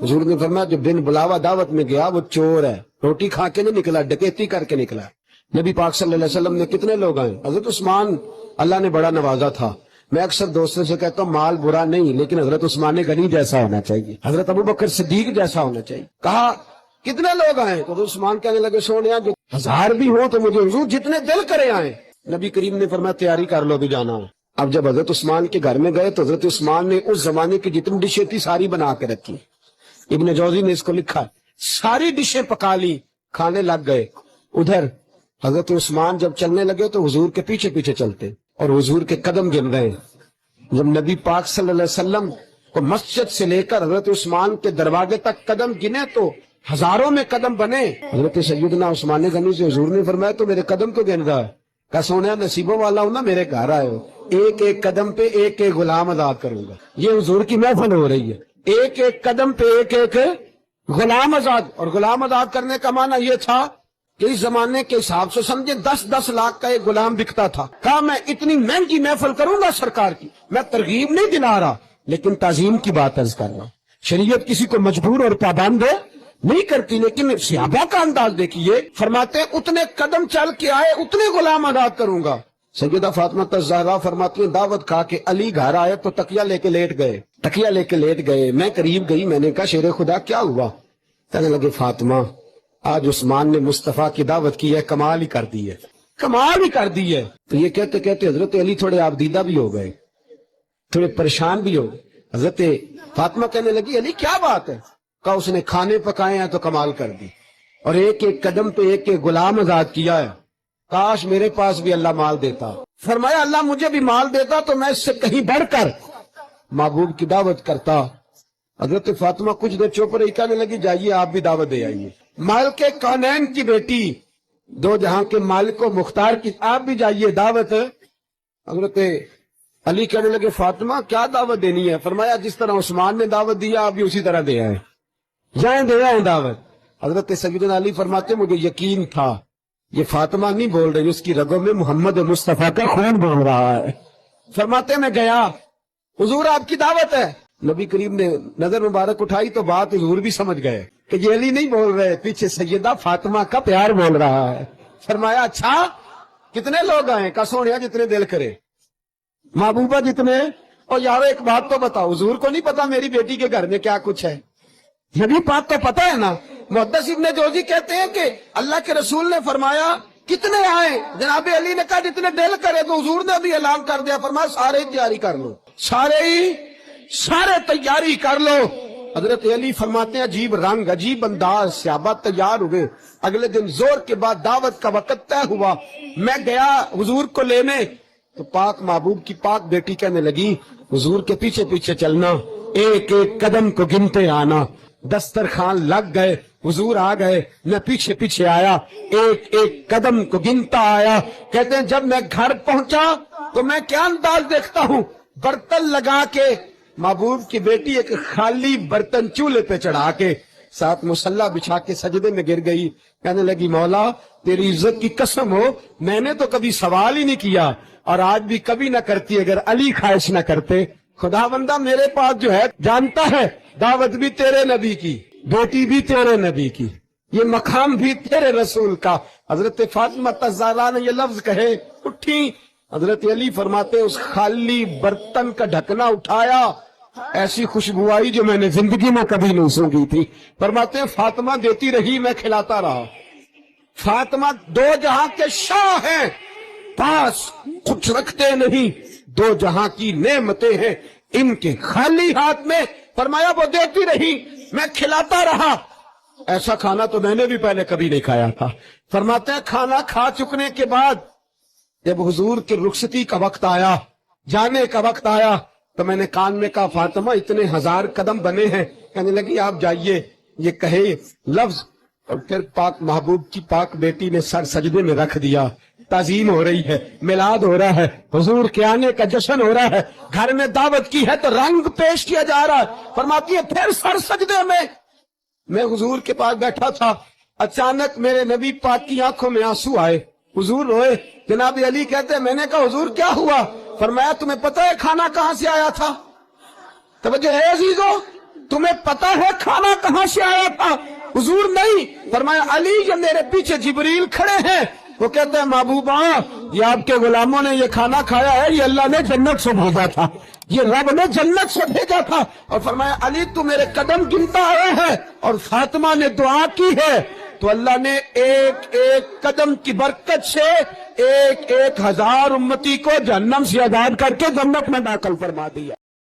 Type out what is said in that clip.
حضور نے فرمایا جو بن بلاوا دعوت میں گیا وہ چور ہے، روٹی کھا کے نہیں نکلا، ڈکیتی کر کے نکلا۔ نبی پاک صلی اللہ علیہ وسلم نے کتنے لوگ آئے، حضرت عثمان اللہ نے بڑا نوازا تھا۔ میں اکثر دوستوں سے کہتا ہوں مال برا نہیں، لیکن حضرت عثمان غنی جیسا ہونا چاہیے، حضرت ابوبکر صدیق جیسا ہونا چاہیے۔ کہا کتنے لوگ آئے تو حضرت عثمان کہنے لگے سونیا جو 1000 بھی ہوں تو مجھے حضور جتنے دل کرے آئے۔ نبی کریم نے فرمایا تیاری کر لو بھی جانا۔ اب جب حضرت عثمان کے گھر میں گئے تو حضرت عثمان نے اس زمانے کی جتنی ڈشیں تھی ساری بنا کے رکھی۔ ابن جوزی نے اس کو لکھا، ساری ڈشیں پکا لی، کھانے لگ گئے۔ ادھر حضرت عثمان جب چلنے لگے تو حضور کے پیچھے پیچھے چلتے اور حضور کے قدم گن رہے۔ جب نبی پاک صلی اللہ علیہ وسلم کو مسجد سے لے کر حضرت عثمان کے دروازے تک قدم گنے تو ہزاروں میں قدم بنے۔ حضرت سیدنا عثمان غنی سے حضور نے فرمایا تو میرے قدم کو گن رہا ہے؟ کہا سونیا نصیبوں والا ہوں نا، میرے گھر آئے ہو، ایک ایک قدم پہ ایک ایک غلام آزاد کروں گا۔ یہ حضور کی محفل ہو رہی ہے، ایک ایک قدم پہ ایک ایک غلام آزاد۔ اور غلام آزاد کرنے کا معنی یہ تھا کہ اس زمانے کے حساب سے سمجھے 10-10 لاکھ کا ایک غلام بکتا تھا۔ کہا میں اتنی مہنگی محفل کروں گا سرکار کی، میں ترغیب نہیں دلا رہا لیکن تعظیم کی بات عرض کر رہا ہوں۔ شریعت کسی کو مجبور اور پابند نہیں کرتی، لیکن صحابہ کا انداز دیکھیے، فرماتے ہیں اتنے قدم چل کے آئے اتنے غلام آزاد کروں گا۔ سیدہ فاطمہ الزہرا فرماتی ہیں دعوت کھا کے علی گھر آئے تو تکیہ لے کے لیٹ گئے۔ میں قریب گئی، میں نے کہا شیر خدا کیا ہوا؟ کہنے لگے فاطمہ آج عثمان نے مصطفیٰ کی دعوت کی ہے، کمال ہی کر دی ہے۔ تو یہ کہتے کہتے حضرت علی تھوڑے آبدیدہ بھی ہو گئے، تھوڑے پریشان بھی ہو گئے۔ حضرت فاطمہ کہنے لگی علی کیا بات ہے؟ کہا اس نے کھانے پکائے ہیں تو کمال کر دی، اور ایک ایک قدم پہ ایک ایک غلام آزاد کیا ہے۔ کاش میرے پاس بھی اللہ مال دیتا۔ فرمایا اللہ مجھے بھی مال دیتا تو میں اس سے کہیں بڑھ کر محبوب کی دعوت کرتا۔ حضرت فاطمہ کچھ دیر چپ رہی، کہنے لگی جائیے آپ بھی دعوت دے آئیے۔ مالک کونین کی بیٹی، دو جہاں کے مالک و مختار کی، آپ بھی جائیے دعوت۔ حضرت علی کہنے لگے فاطمہ کیا دعوت دینی ہے؟ فرمایا جس طرح عثمان نے دعوت دیا آپ بھی اسی طرح دے آئے، جائیں دے آئیں دعوت۔ حضرت سیدنا علی فرماتے مجھے یقین تھا یہ فاطمہ نہیں بول رہی، اس کی رگوں میں محمد مصطفیٰ کا خون بول رہا ہے۔ فرماتے میں گیا، حضور آپ کی دعوت ہے۔ نبی کریم نے نظر مبارک اٹھائی تو بات حضور بھی سمجھ گئے کہ یہ علی نہیں بول رہے، پیچھے سیدہ فاطمہ کا پیار بول رہا ہے۔ فرمایا اچھا کتنے لوگ آئے؟ کہا سونیا جتنے دل کرے، محبوبہ جتنے۔ اور یار ایک بات تو بتاؤ، حضور کو نہیں پتا میری بیٹی کے گھر میں کیا کچھ ہے؟ نبی پاک کو پتا ہے نا۔ محدث ابن جوزی کہتے ہیں کہ اللہ کے رسول نے فرمایا کتنے آئے؟ جناب علی نے کہا جتنے دل کرے، تو حضور نے بھی اعلان کر دیا، فرمایا سارے تیاری کر لو، سارے تیاری کر لو۔ حضرت علی فرماتے ہیں عجیب رنگ عجیب انداز، صحابہ تیار ہوئے۔ اگلے دن زور کے بعد دعوت کا وقت طے ہوا، میں گیا حضور کو لینے تو پاک محبوب کی پاک بیٹی کہنے لگی حضور کے پیچھے پیچھے چلنا، ایک ایک قدم کو گنتے آنا۔ دسترخوان لگ گئے، حضور آ گئے، میں پیچھے پیچھے آیا، ایک ایک قدم کو گنتا آیا۔ کہتے ہیں جب میں گھر پہنچا تو میں کیا انداز دیکھتا ہوں، برتن لگا کے محبوب کی بیٹی ایک خالی برتن چولہے پہ چڑھا کے ساتھ مصلی بچھا کے سجدے میں گر گئی۔ کہنے لگی مولا تیری عزت کی قسم ہو، میں نے تو کبھی سوال ہی نہیں کیا اور آج بھی کبھی نہ کرتی اگر علی خواہش نہ کرتے۔ خدا بندہ میرے پاس جو ہے جانتا ہے دعوت بھی تیرے نبی کی، بیٹی بھی تیرے نبی کی، یہ مقام بھی تیرے رسول کا۔ حضرت فاطمہ الزہرا نے یہ لفظ کہے اٹھی، حضرت علی فرماتے اس خالی برتن کا ڈھکنا اٹھایا، ایسی خوشبو آئی جو میں نے زندگی میں کبھی نہیں سونگھی تھی۔ فرماتے ہیں فاطمہ دیتی رہی، میں کھلاتا رہا۔ فاطمہ دو جہاں کے شاہ ہیں، پاس کچھ رکھتے نہیں، دو جہاں کی نعمتیں ہیں ان کے خالی ہاتھ میں۔ فرمایا وہ دیتی رہی، میں کھلاتا رہا۔ ایسا کھانا تو میں نے بھی پہلے کبھی نہیں کھایا تھا۔ فرماتے ہیں کھانا کھا چکنے کے بعد جب حضور کی رخصتی کا وقت آیا، جانے کا وقت آیا، تو میں نے کان میں کہا فاطمہ اتنے 1000 قدم بنے ہیں۔ کہنے لگی آپ جائیے، یہ کہے لفظ اور پھر پاک محبوب کی پاک بیٹی نے سر سجدے میں رکھ دیا۔ تعظیم ہو رہی ہے، میلاد ہو رہا ہے، حضور کے آنے کا جشن ہو رہا ہے، گھر میں دعوت کی ہے تو رنگ پیش کیا جا رہا ہے۔ فرماتی ہے پھر سر سجدے میں حضور کے پاس بیٹھا تھا، اچانک میرے نبی پاک کی آنکھوں میں آنسو آئے، حضور روئے۔ جناب علی کہتے ہیں میں نے کہا حضور کیا ہوا؟ فرمایا تمہیں پتہ ہے کھانا کہاں سے آیا تھا؟ توجہ ہے عزیزو، تمہیں پتا ہے کھانا کہاں سے آیا تھا؟ حضور نہیں. فرمایا علی یہ میرے پیچھے جبریل کھڑے ہیں. وہ کہتے ہیں محبوبہ یہ آپ کے غلاموں نے یہ کھانا کھایا ہے، یہ اللہ نے جنت سے بھیجا تھا، یہ رب نے جنت سے بھیجا تھا. اور فرمایا علی تو میرے قدم گنتا آیا ہے اور فاطمہ نے دعا کی ہے تو اللہ نے ایک ایک قدم کی برکت سے 1,000 امتی کو جہنم سے آزاد کر کے جنت میں داخل فرما دیا.